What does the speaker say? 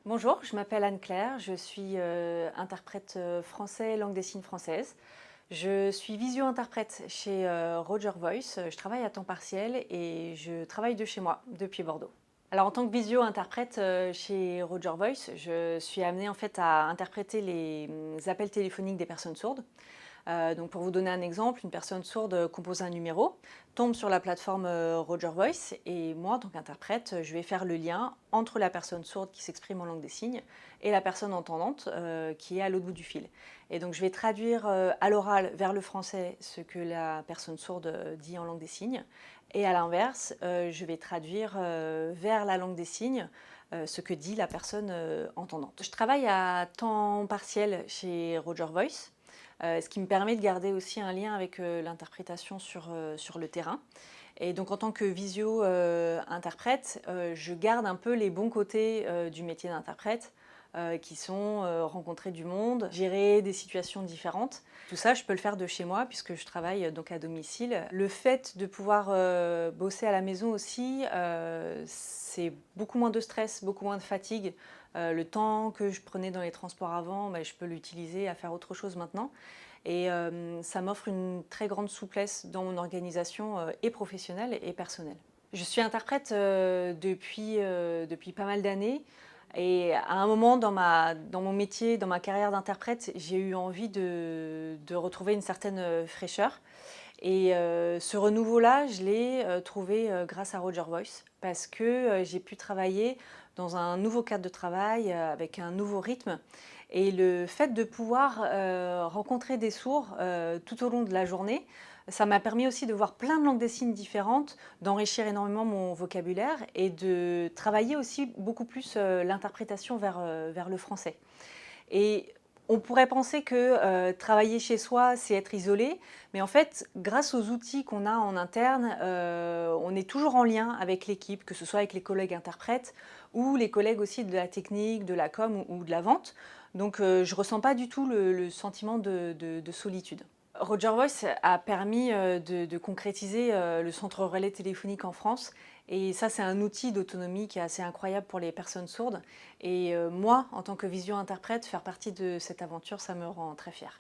Bonjour, je m'appelle Anne-Claire, je suis interprète français, langue des signes française. Je suis visio-interprète chez Roger Voice, je travaille à temps partiel et je travaille de chez moi, depuis Bordeaux. Alors en tant que visio-interprète chez Roger Voice, je suis amenée en fait à interpréter les appels téléphoniques des personnes sourdes. Donc pour vous donner un exemple, une personne sourde compose un numéro, tombe sur la plateforme Roger Voice et moi, en tant qu'interprète, je vais faire le lien entre la personne sourde qui s'exprime en langue des signes et la personne entendante qui est à l'autre bout du fil. Et donc je vais traduire à l'oral vers le français ce que la personne sourde dit en langue des signes et à l'inverse, je vais traduire vers la langue des signes ce que dit la personne entendante. Je travaille à temps partiel chez Roger Voice. Ce qui me permet de garder aussi un lien avec l'interprétation sur le terrain. Et donc en tant que visio-interprète, je garde un peu les bons côtés du métier d'interprète, qui sont rencontrer du monde, gérer des situations différentes. Tout ça, je peux le faire de chez moi puisque je travaille donc à domicile. Le fait de pouvoir bosser à la maison aussi, c'est beaucoup moins de stress, beaucoup moins de fatigue. Le temps que je prenais dans les transports avant, je peux l'utiliser à faire autre chose maintenant. Et ça m'offre une très grande souplesse dans mon organisation et professionnelle et personnelle. Je suis interprète depuis pas mal d'années. Et à un moment dans mon métier, dans ma carrière d'interprète, j'ai eu envie de retrouver une certaine fraîcheur. Et ce renouveau-là, je l'ai trouvé grâce à Roger Voice parce que j'ai pu travailler dans un nouveau cadre de travail avec un nouveau rythme. Et le fait de pouvoir rencontrer des sourds tout au long de la journée, ça m'a permis aussi de voir plein de langues des signes différentes, d'enrichir énormément mon vocabulaire et de travailler aussi beaucoup plus l'interprétation vers le français. Et on pourrait penser que travailler chez soi, c'est être isolé, mais en fait, grâce aux outils qu'on a en interne, on est toujours en lien avec l'équipe, que ce soit avec les collègues interprètes ou les collègues aussi de la technique, de la com ou de la vente. Donc je ne ressens pas du tout le sentiment de solitude. Roger Voice a permis de concrétiser le centre relais téléphonique en France. Et ça, c'est un outil d'autonomie qui est assez incroyable pour les personnes sourdes. Et moi, en tant que visio-interprète, faire partie de cette aventure, ça me rend très fière.